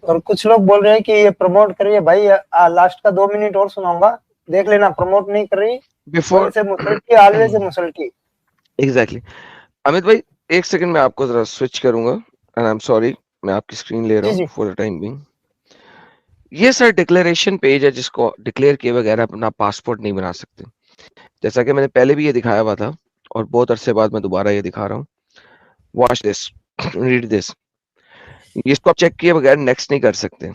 और कुछ लोग बोल रहे हैं कि ये प्रमोट करिए भाई, लास्ट का 2 मिनट और सुनाऊंगा, देख लेना। प्रमोट नहीं कर रही, बिफोर से मुसल्टी आलवे से मुसल्टी। एग्जैक्टली। अमित भाई एक सेकंड में आपको जरा स्विच करूंगा, एंड आई एम सॉरी, मैं आपकी स्क्रीन ले रहा हूँ फॉर द टाइम बीइंग। ये सर डिक्लेरेशन पेज है जिसको डिक्लेयर किए बगैर अपना पासपोर्ट नहीं बना सकते। जैसा कि मैंने पहले भी ये दिखाया हुआ था और बहुत अरसे बाद मैं दोबारा ये दिखा रहा हूँ। Watch this, read this. इसको आप चेक किए बगैर नेक्स्ट नहीं कर सकते।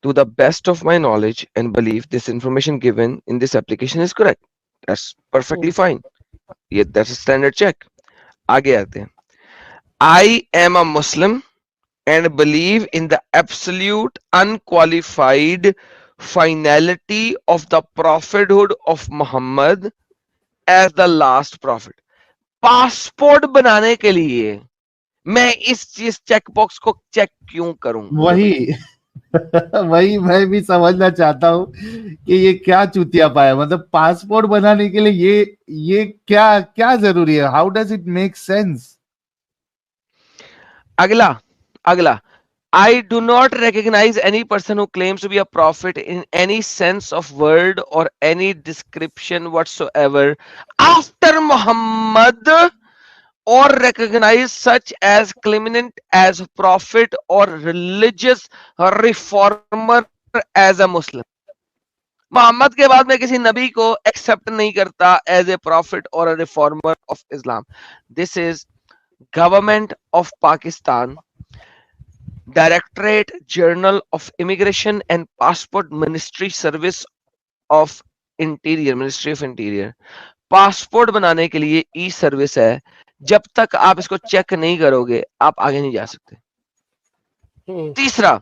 To the best of my knowledge and belief, this information given in this application is correct. That's perfectly fine. Yeah, that's a standard check. आगे आते हैं। I am a Muslim and believe in the absolute unqualified finality of the prophethood of Muhammad as the last prophet. Passport बनाने के लिए मैं इस चीज check box को चेक क्यों करूं? वही वही मैं भी समझना चाहता हूँ कि ये क्या चूतिया पाया। मतलब पासपोर्ट बनाने के लिए ये क्या क्या जरूरी है? How does it make sense? अगला I do not recognize any person who claims to be a prophet in any sense of word or any description whatsoever after Muhammad, or recognize such as claimant as prophet or religious reformer as a Muslim. Mohammed के बाद मैं किसी नबी को accept नहीं करता as a prophet और a reformer of Islam. This is government of Pakistan, directorate general of immigration and passport ministry service of interior, ministry of interior. Passport बनाने के लिए ई सर्विस है। जब तक आप इसको चेक नहीं करोगे आप आगे नहीं जा सकते। तीसरा,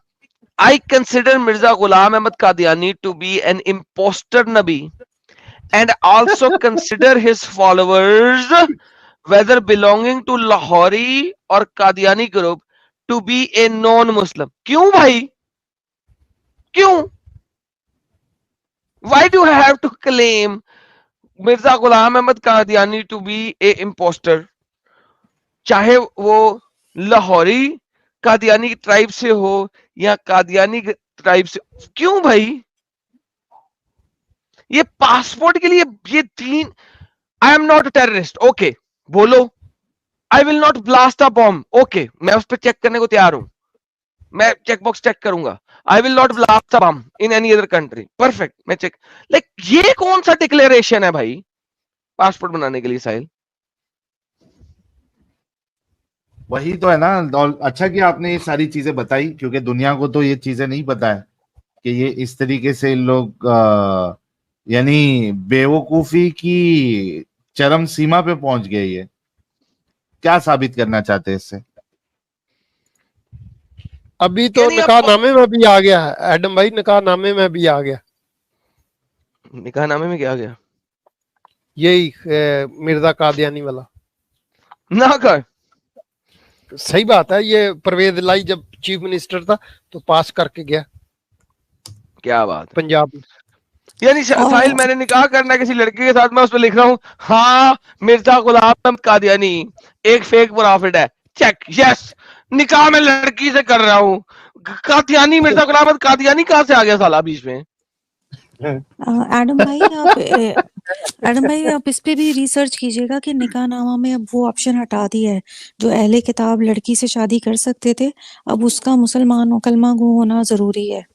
I consider Mirza Ghulam Ahmad Qadiani to be an imposter Nabi and also consider his followers, whether belonging to Lahori or Qadiani group, to be a non-Muslim. क्यों भाई? क्यों? Why do I have to claim Mirza Ghulam Ahmad Qadiani to be a imposter? चाहे वो Lahori Qadiani tribe से हो या Qadiani tribe से, क्यों भाई? ये पासपोर्ट के लिए ये तीन, I am not a terrorist, okay बोलो। I will not blast a bomb, okay मैं उस पर चेक करने को तैयार हूं, मैं चेकबॉक्स चेक करूंगा। आई will not blast a bomb in any other country, perfect, मैं चेक। लाइक ये कौन सा डिक्लेरेशन है भाई पासपोर्ट बनाने के लिए? साहिल वही तो है ना। और अच्छा कि आपने ये सारी चीजें बताई, क्योंकि दुनिया को तो ये चीजें नहीं पता है कि ये इस तरीके से लोग यानी बेवकूफी की चरम सीमा पे पहुंच गए। ये क्या साबित करना चाहते हैं इससे? अभी तो निकाहनामे में भी आ गया है एडम भाई, निकाहनामे में भी आ गया। निकाहनामे में क्या आ गया? यही मिर्जा कादियानी वाला ना कर। सही बात है, ये परवेज लाई जब चीफ मिनिस्टर था तो पास करके गया। क्या बात? पंजाब में। यानी साहिल मैंने निकाह करना है किसी लड़की के साथ, मैं उस पर लिख रहा हूँ हाँ मिर्जा गुलाम अहमद कादियानी एक फेक प्रॉफिट है, चेक, यस। निकाह में लड़की से कर रहा हूँ, कादियानी मिर्जा गुलाम अहमद कादियानी कहाँ से आ गया साला बीच में? एडम भाई आप इस पे भी रिसर्च कीजिएगा कि निकाहनामा में अब वो ऑप्शन हटा दिया है जो अहले किताब लड़की से शादी कर सकते थे, अब उसका मुसलमान और कलमा गो होना जरूरी है।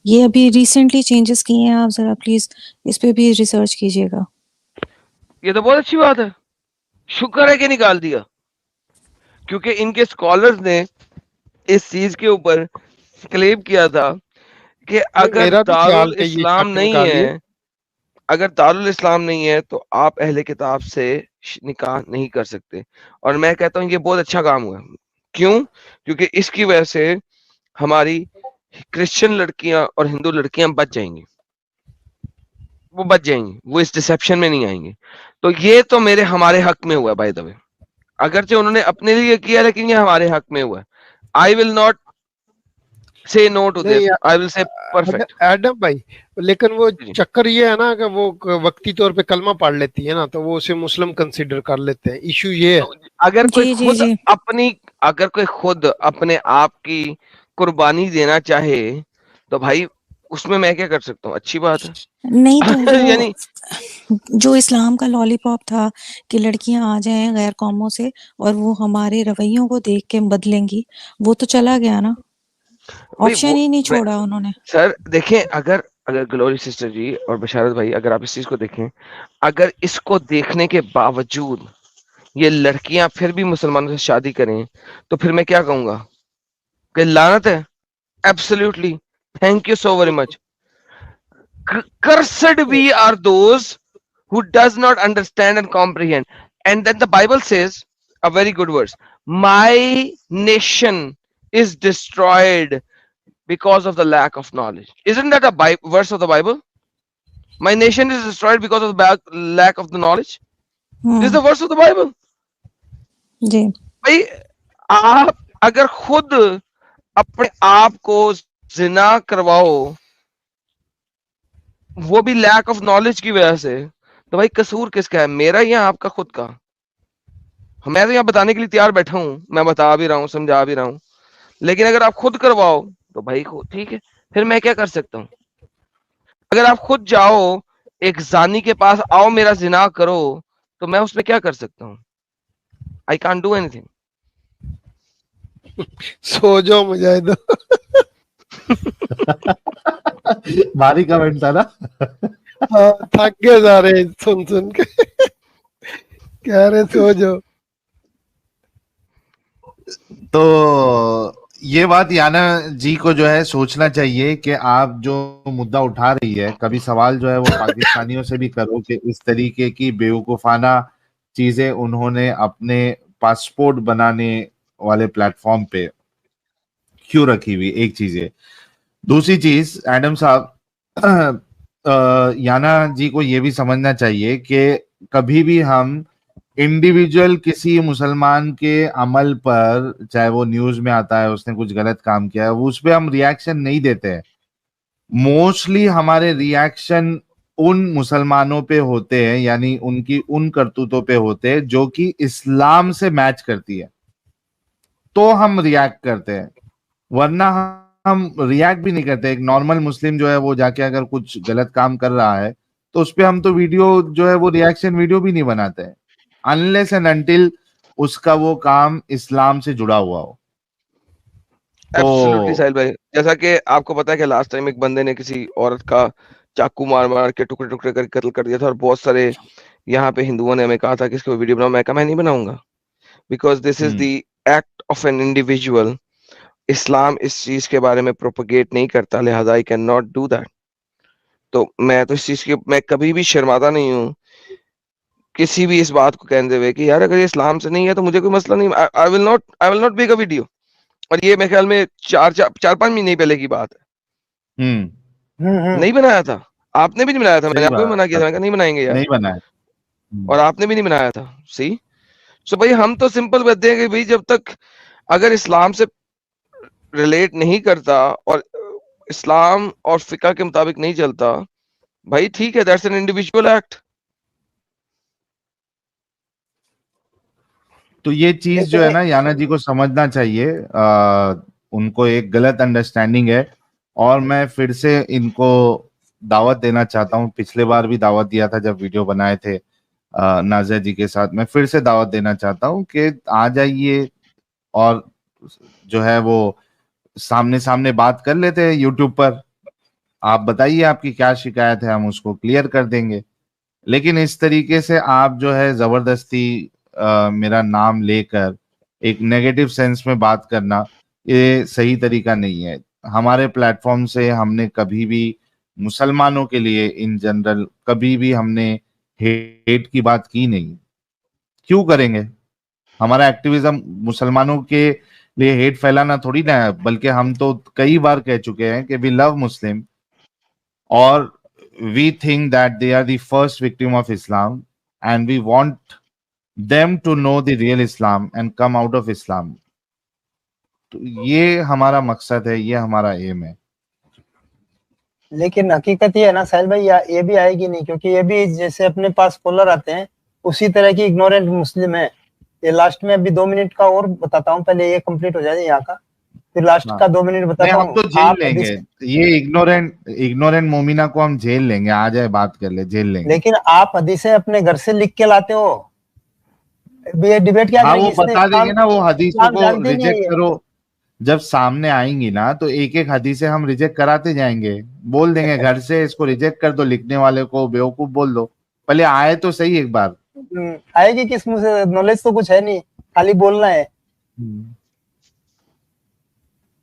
ये अभी रिसेंटली चेंजेस किए हैं, आप जरा प्लीज इस पे भी रिसर्च कीजिएगा। ये तो बहुत अच्छी बात है, शुक्र है कि निकाल दिया, क्योंकि इनके स्कॉलर्स ने इस चीज के ऊपर क्लेम किया था कि अगर मेरा भी ख्याल दारुल है ये इस्लाम शक नहीं निकालिए। है, अगर दारुल इस्लाम नहीं है तो आप अहले किताब से निकाह नहीं कर सकते। और मैं कहता हूँ ये बहुत अच्छा काम हुआ। क्यों? क्योंकि इसकी वजह से हमारी क्रिश्चियन लड़कियां और हिंदू लड़कियां बच जाएंगी, वो बच जाएंगी, वो इस डिसेप्शन में नहीं आएंगी। तो ये तो मेरे हमारे हक में हुआ है बाय द वे, अगरचे उन्होंने अपने लिए किया लेकिन ये हमारे हक में हुआ है। आई विल नॉट से नो टू दिस, नहीं I will say perfect. Adam भाई, लेकिन वो चक्कर ये है ना कि वो वक्ती तौर पे कलमा पढ़ लेती है ना, तो वो उसे मुस्लिम कंसीडर कर लेते हैं। इशू ये है। तो अगर कोई जी जी खुद जी अपनी, अगर कोई खुद अपने आप की कुर्बानी देना चाहे तो भाई उसमें मैं क्या कर सकता हूँ? अच्छी बात है। नहीं तो वो यानी जो इस्लाम का लॉलीपॉप था कि लड़कियां आ जाएं गैर कौमों से और वो हमारे रवैयों को देख के बदलेंगी, वो तो चला गया ना, भाई ऑप्शन वो ही नहीं मैं, छोड़ा उन्होंने। सर देखें, अगर अगर ग्लोरी सिस्टर जी और बशारत भाई, अगर आप इस चीज को देखें, अगर इसको देखने के बावजूद ये लड़कियां फिर भी मुसलमानों से शादी करें तो फिर मैं क्या कहूंगा? कि लानत है। Absolutely, thank you so very much. Cursed we are those who does not understand and comprehend. And then the Bible says a very good verse: my nation is destroyed because of the lack of knowledge. Isn't that a verse of the Bible? My nation is destroyed because of the lack of the knowledge. This is the verse of the Bible. जी भाई आप अगर खुद अपने आप को जिना करवाओ, वो भी लैक ऑफ नॉलेज की वजह से, तो भाई कसूर किसका है? मेरा या आपका खुद का? मैं तो यहाँ बताने के लिए तैयार बैठा हूँ, मैं बता भी रहा हूँ, समझा भी रहा हूँ। लेकिन अगर आप खुद करवाओ तो भाई ठीक है, फिर मैं क्या कर सकता हूँ? अगर आप खुद जाओ एक जानी के पास, आओ मेरा जिना करो, तो मैं उसमें क्या कर सकता हूँ? I can't do anything. सो जाओ मुजाहिदो। भारी कमेंट था ना। हाँ, थक गए जा रहे सुन सुन के। कह रहे सो जाओ। तो ये बात याना जी को जो है सोचना चाहिए कि आप जो मुद्दा उठा रही है, कभी सवाल जो है वो पाकिस्तानियों से भी करो कि इस तरीके की बेवकूफाना चीजें उन्होंने अपने पासपोर्ट बनाने वाले प्लेटफॉर्म पे क्यों रखी हुई। एक चीज है। दूसरी चीज, एडम साहब, याना जी को ये भी समझना चाहिए कि कभी भी हम इंडिविजुअल किसी मुसलमान के अमल पर, चाहे वो न्यूज में आता है उसने कुछ गलत काम किया है, वो उस पर हम रिएक्शन नहीं देते हैं। मोस्टली हमारे रिएक्शन उन मुसलमानों पे होते हैं, यानी उनकी उन करतूतों पे होते हैं जो कि इस्लाम से मैच करती है, तो हम रिएक्ट करते हैं। वरना हम रिएक्ट भी नहीं करते। एक नॉर्मल मुस्लिम जो है वो जाके अगर कुछ गलत काम कर रहा है तो उस पे हम तो वीडियो जो है वो रिएक्शन वीडियो भी नहीं बनाते हैं, अनलेस एंड अनटिल उसका वो काम इस्लाम से जुड़ा हुआ हो। एब्सोल्युटली तो साहिल भाई, जैसा कि आपको पता है कि लास्ट टाइम एक बंदे ने किसी औरत का चाकू मार मार के टुकड़े टुकड़े कर कत्ल कर दिया था, और बहुत सारे यहाँ पे हिंदुओं ने हमें कहा था कि इसको वीडियो बनाओ। मैं कहा मैं नहीं बनाऊंगा, because this is the act of an individual. Islam इस चीज के बारे में प्रोपोगेट नहीं करता, लिहाजा I can not do that. तो मैं तो इस चीज की, मैं कभी भी शर्माता नहीं हूँ किसी भी इस बात को कहते हुए कि यार अगर ये इस्लाम से नहीं है तो मुझे कोई मसला नहीं, आई will not make a video. और ये मेरे ख्याल में 4-5 महीने पहले की बात है। नहीं बनाया था, आपने भी नहीं बनाया था, मैंने सही आपको भी मना किया था, बात, मैं कहा नहीं बनाएंगे यार, नहीं बनाए। और आपने भी नहीं बनाया था। सी सो भाई हम तो सिंपल कहते हैं कि भाई जब तक अगर इस्लाम से रिलेट नहीं करता और इस्लाम और फिका के मुताबिक नहीं चलता, भाई ठीक है, दैट्स एन इंडिविजुअल एक्ट। तो ये चीज जो है ना याना जी को समझना चाहिए। उनको एक गलत अंडरस्टैंडिंग है, और मैं फिर से इनको दावत देना चाहता हूँ। पिछले बार भी दावत दिया था जब वीडियो बनाए थे नाजिया जी के साथ। मैं फिर से दावत देना चाहता हूँ कि आ जाइए और जो है वो सामने सामने बात कर लेते हैं यूट्यूब पर। आप बताइए आपकी क्या शिकायत है, हम उसको क्लियर कर देंगे। लेकिन इस तरीके से आप जो है जबरदस्ती मेरा नाम लेकर एक नेगेटिव सेंस में बात करना, ये सही तरीका नहीं है। हमारे प्लेटफॉर्म से हमने कभी भी मुसलमानों के लिए इन जनरल कभी भी हमने हेट की बात की नहीं। क्यों करेंगे? हमारा एक्टिविज्म मुसलमानों के लिए हेट फैलाना थोड़ी ना है, बल्कि हम तो कई बार कह चुके हैं कि वी लव मुस्लिम और we think that they are the first victim of Islam and we want them to know the real Islam and come out of Islam. तो ये हमारा मकसद है, ये हमारा एम है। लेकिन हकीकत ये है ना साहिल भाई, ये भी आएगी नहीं, क्योंकि ये भी जैसे अपने पास कॉलर आते हैं उसी तरह की इग्नोरेंट मुस्लिम है। ये लास्ट में अभी 2 मिनट का और बताता हूँ, पहले ये कंप्लीट हो जाए यहाँ का, फिर लास्ट हाँ। का 2 मिनट बताता हम हूँ। तो जेल लेंगे, ये इग्नोरेंट मोमिना को हम जेल लेंगे, आ जाए बात कर ले, जेल लेंगे। लेकिन आप हदीसें अपने घर से लिख के लाते हो, ये डिबेट क्या हाँ, करेंगे? वो बता देंगे ना, वो हदीसों को जानते नहीं है रिजेक्ट ये। करो। जब सामने आएंगी ना तो एक एक हदीसें हम रिजेक्ट कराते जाएंगे, बोल देंगे घर से इसको रिजेक्ट कर दो, लिखने वाले को बेवकूफ बोल दो। पहले आए तो सही एक बार। आएगी किस मुंह से? नॉलेज तो कुछ है नहीं, खाली बोलना है।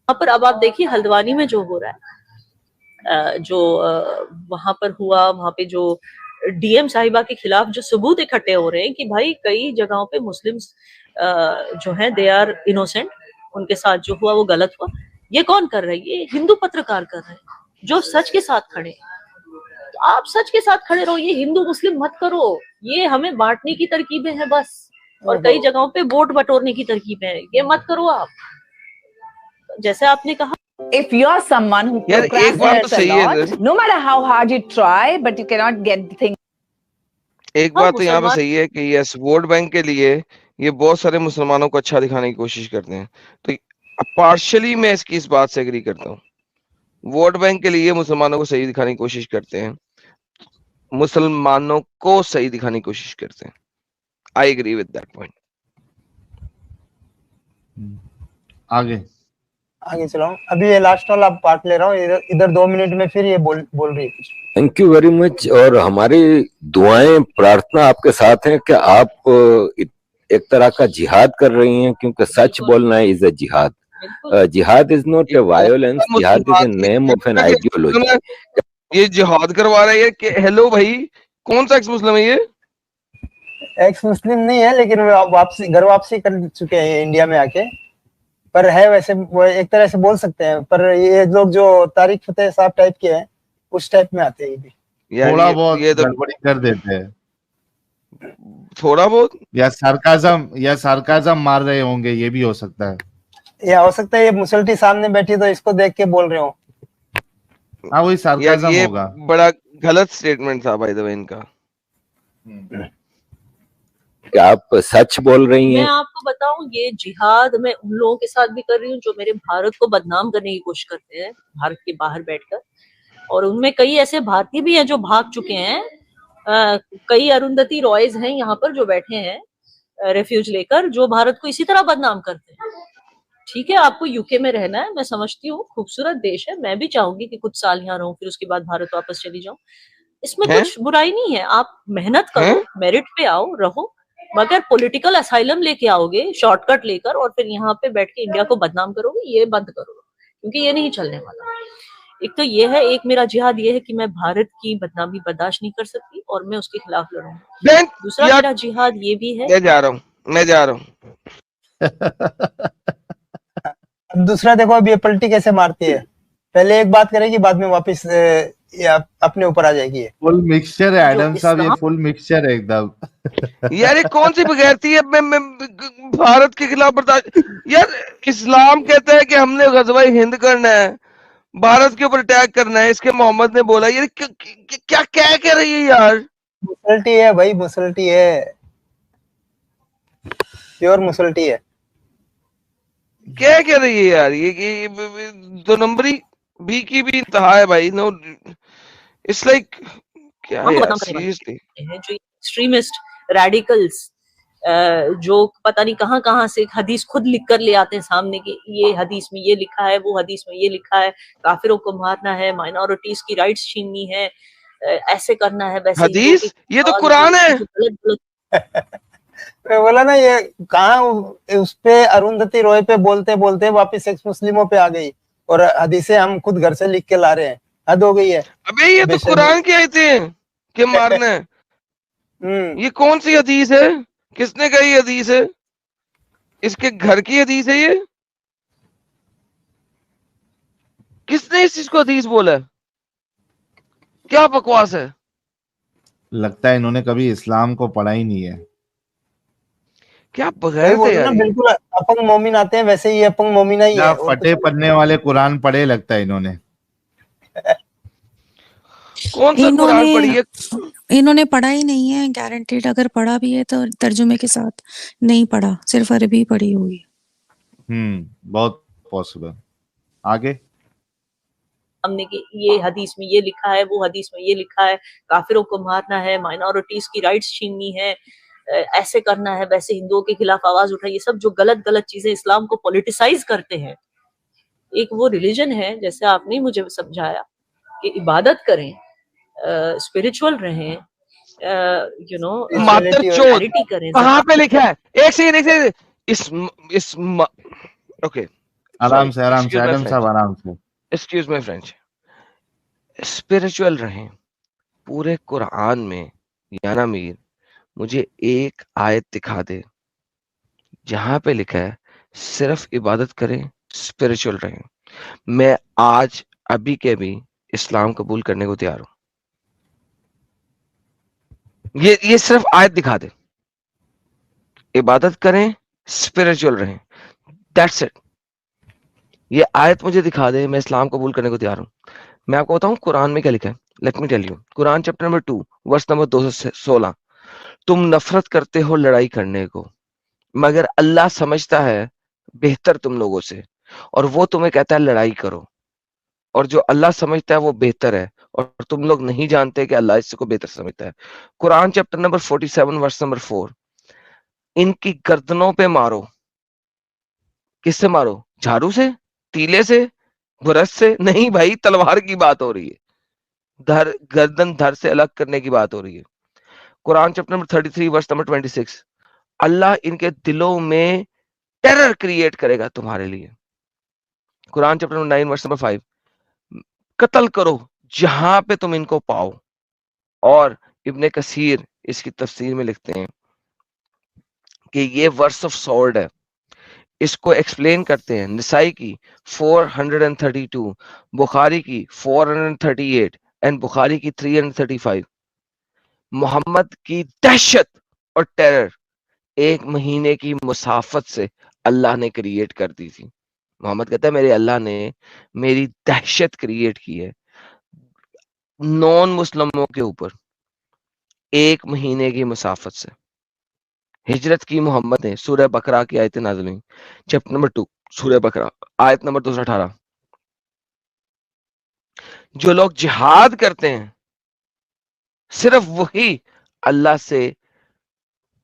पर अब आप देखिए हल्द्वानी में जो हो रहा है, जो वहां पर हुआ, वहां पे जो डीएम साहिबा के खिलाफ जो सबूत इकट्ठे हो रहे हैं कि भाई कई जगहों पे मुस्लिम्स जो हैं दे आर इनोसेंट, उनके साथ जो हुआ वो गलत हुआ। ये कौन कर रहा है? ये हिंदू पत्रकार कर रहे हैं जो सच के साथ खड़े। तो आप सच के साथ खड़े रहो, ये हिंदू मुस्लिम मत करो, ये हमें बांटने की तरकीबें हैं बस, और कई जगहों पे वोट बटोरने की तरकीबें हैं, ये मत करो आप। जैसे आपने कहा, if you're someone who यार एक बात तो procrastinates a सही है, lot, no matter how hard you try, but you cannot get the thing. एक बात तो यहाँ पे सही है कि यस, वोट बैंक के लिए ये बहुत सारे मुसलमानों को अच्छा दिखाने की कोशिश करते हैं। तो पार्शियली मैं इस बात से एग्री करता हूँ। वोट बैंक के लिए मुसलमानों को सही दिखाने की कोशिश करते हैं, मुसलमानों को सही दिखाने की कोशिश करते हैं। I agree with that point. आगे चलाओ, अभी ये लास्ट वाला पार्ट ले रहा हूँ, इधर 2 मिनट में फिर ये बोल रही है कुछ। Thank you very much. और हमारी दुआएं प्रार्थना आपके साथ हैं कि आप एक तरह का जिहाद कर रही हैं, क्योंकि सच बोलना इज अ जिहाद। जिहाद इज नॉट ए वायोलेंस, जिहाद is the name of an ideology. ये जिहाद करवा रहे हैं कि हेलो भाई, कौन सा एक्स मुस्लिम है? ये एक्स मुस्लिम नहीं है, लेकिन वापसी घर वापसी कर चुके हैं इंडिया में आके, पर है वैसे वो एक तरह से बोल सकते हैं, पर ये लोग जो तारिक फतेह साहब टाइप के हैं उस टाइप में आते हैं। ये भी थोड़ा बहुत ये तो गड़बड़ी कर देते हैं, थोड़ा बहुत, या सार्काज़म मार रहे होंगे, ये भी हो सकता है। या हो सकता है ये मुसल्टी सामने बैठी तो इसको देख के बोल रहे हो। हाँ, वही सार्काज़म होगा। बड़ा गलत स्टेटमेंट था भाई दबे इनका। क्या आप सच बोल रही हैं? मैं आपको बताऊं, ये जिहाद मैं उन लोगों के साथ भी कर रही हूँ जो मेरे भारत को बदनाम करने की कोशिश करते हैं भारत के बाहर बैठकर, और उनमें कई ऐसे भारतीय भी हैं जो भाग चुके हैं। कई अरुंधति रॉयज हैं यहाँ पर जो बैठे हैं रेफ्यूज लेकर, जो भारत को इसी तरह बदनाम करते हैं। ठीक है, आपको यूके में रहना है, मैं समझती हूँ, खूबसूरत देश है, मैं भी चाहूंगी कि कुछ साल यहाँ रहूं, फिर उसके बाद भारत वापस चली जाऊं, इसमें कुछ बुराई नहीं है। आप मेहनत करो, मेरिट पे आओ, रहो, मगर पॉलिटिकल असाइलम लेके आओगे शॉर्टकट लेकर और फिर यहाँ पे बैठ के इंडिया को बदनाम करोगे, ये बंद करो, क्योंकि ये नहीं चलने वाला। एक तो ये है, एक मेरा जिहाद ये है कि मैं भारत की बदनामी बर्दाश्त नहीं कर सकती और मैं उसके खिलाफ लड़ूंगी। दूसरा मेरा जिहाद ये भी है, मैं जा रहा हूँ। दूसरा देखो, अब ये पलटी कैसे मारती है, पहले एक बात करेगी, बाद में वापस अपने ऊपर आ जाएगी। फुल मिक्सचर है एडम साहब, ये फुल मिक्सचर है एकदम। यार ये कौन सी बगैरती है? मैं भारत के खिलाफ बर्दाश्त। यार इस्लाम कहता है कि हमने गज़वा हिंद करना है, भारत के ऊपर अटैक करना है, इसके मोहम्मद ने बोला। ये क्या क्या कह रही है यार? मुसल्टी है भाई, मुसल्टी है, प्योर मुसल्टी है। क्या कह रही है यार? ये 2 नंबरी बी की भी इंतहा है भाई। नो, इट्स लाइक क्या है यार, सीरियसली। जो एक्सट्रीमिस्ट रेडिकल्स जो पता नहीं कहां से हदीस खुद लिख कर ले आते हैं सामने कि ये हदीस में ये लिखा है, वो हदीस में ये लिखा है, काफिरों को मारना है, माइनॉरिटीज की राइट्स छीननी है, ऐसे करना है, वैसे। हदीस ये तो कुरान है। मैं बोला ना, ये कहाँ उस पे अरुंधति रॉय पे बोलते बोलते वापस एक्स मुस्लिमों पे आ गई, और हदीसें हम खुद घर से लिख के ला रहे हैं, हद हो गई है। अबे ये तो बेशर्मी। कुरान की आयतें हैं कि मारना है। ये कौन सी हदीस है? किसने कही हदीस है? इसके घर की हदीस है ये? किसने इस चीज को हदीस बोला है? क्या बकवास है? लगता है इन्होंने कभी इस्लाम को पढ़ा ही नहीं है। क्या वही बगैर बोल थे रहे हो यार ना, ये। बिल्कुल अपंग मोमिन आते हैं वैसे ही अपंग मोमिना ही क्या है, और फटे कुछ पढ़ने वाले कुरान पढ़े लगता है इन्होंने। कौन सा कुरान पढ़ी है? इन्होंने पढ़ा ही नहीं है, गारंटेड। अगर पढ़ा भी है तो तर्जुमे के साथ नहीं पढ़ा, सिर्फ अरबी पढ़ी होगी। बहुत पॉसिबल। आगे हमने कि ये हदीस में ये लिखा है, वो हदीस में ये लिखा है, काफिरों को मारना है, माइनॉरिटीज की राइट्स छीननी है, ऐसे करना है, वैसे हिंदुओं के खिलाफ आवाज उठाई, ये सब जो गलत गलत चीजें इस्लाम को पॉलिटिसाइज करते हैं। एक वो रिलीजन है, जैसे आपने मुझे समझाया कि इबादत करें, स्पिरिचुअल रहें, यू नो, मादर चोद चैरिटी करें। कहाँ पे लिखा है? एक सेकंड इस ओके आराम से एडम साहब आराम से। Excuse my French. स्पिरिचुअल रहें पूरे कुरान में, याना मीर मुझे एक आयत दिखा दे जहां पे लिखा है सिर्फ इबादत करें, स्पिरिचुअल रहें। मैं आज अभी के भी इस्लाम कबूल करने को तैयार हूं। ये सिर्फ आयत दिखा दे, इबादत करें, स्पिरिचुअल रहें, दैट्स इट। ये आयत मुझे दिखा दे, मैं इस्लाम कबूल करने को तैयार हूं। मैं आपको बताऊं कुरान में क्या लिखा है। Let me tell you. Quran chapter number 2 verse number 216। तुम नफरत करते हो लड़ाई करने को, मगर अल्लाह समझता है बेहतर तुम लोगों से, और वो तुम्हें कहता है लड़ाई करो, और जो अल्लाह समझता है वो बेहतर है, और तुम लोग नहीं जानते कि अल्लाह इसको बेहतर समझता है। Quran chapter number 47 verse number 4। इनकी गर्दनों पे मारो। किससे मारो? झाड़ू से, तीले से, ब्रश से? नहीं भाई, तलवार की बात हो रही है। गर्दन धर से अलग करने की बात हो रही है। Quran chapter number 33 verse number 26। अल्लाह इनके दिलों में टेरर क्रिएट करेगा तुम्हारे लिए। Quran chapter number 9 verse number 5। कत्ल करो जहां पे तुम इनको पाओ। और इब्ने कसीर इसकी तफसीर में लिखते हैं कि ये वर्स ऑफ सॉर्ड है। इसको एक्सप्लेन करते हैं निसाई की 432, बुखारी की 438 एंड बुखारी की 335। मोहम्मद की दहशत और टेरर 1 महीने की मुसाफत से अल्लाह ने क्रिएट कर दी थी। मोहम्मद कहता है मेरे अल्लाह ने मेरी दहशत क्रिएट की है नॉन मुस्लिमों के ऊपर 1 महीने की मुसाफत से। हिजरत की मोहम्मद ने, सूरह बकरा की आयत नाज़िल हुई, चैप्टर नंबर 2 सूरह बकरा आयत नंबर 218। जो लोग जिहाद करते हैं सिर्फ वही अल्लाह से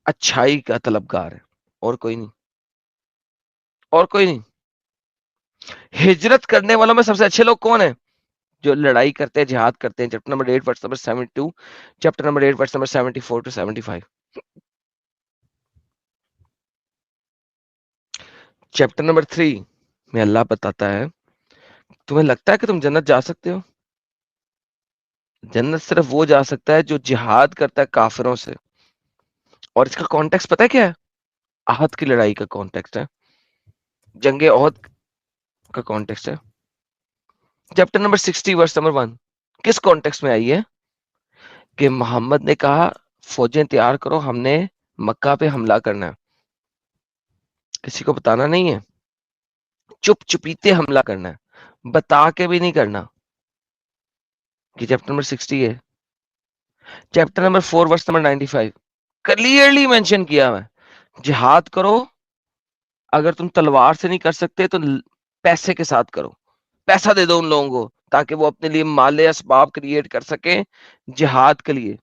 अच्छाई का तलबगार है, और कोई नहीं, और कोई नहीं। हिजरत करने वालों में सबसे अच्छे लोग कौन है? जो लड़ाई करते हैं, जिहाद करते हैं। Chapter number 8 verse number 72, chapter number 8 verse number 74 to 75। Chapter number 3 में अल्लाह बताता है तुम्हें लगता है कि तुम जन्नत जा सकते हो? जन्नत सिर्फ वो जा सकता है जो जिहाद करता है काफिरों से। और इसका कॉन्टेक्स्ट पता है क्या है? आहद की लड़ाई का कॉन्टेक्स्ट है, जंगे ओहद का कॉन्टेक्स्ट है। चैप्टर नंबर 60 वर्स नंबर 1 किस कॉन्टेक्स्ट में आई है? कि मोहम्मद ने कहा फौजें तैयार करो, हमने मक्का पे हमला करना है, किसी को बताना नहीं है, चुप चुपीते हमला करना है, बता के भी नहीं करना। कि चैप्टर नंबर 60 है। Chapter number 4 verse number 95 clearly mention किया है जिहाद करो, अगर तुम तलवार से नहीं कर सकते तो पैसे के साथ करो, पैसा दे दो उन लोगों को ताकि वो अपने लिए माले असबाब क्रिएट कर सके जिहाद के लिए।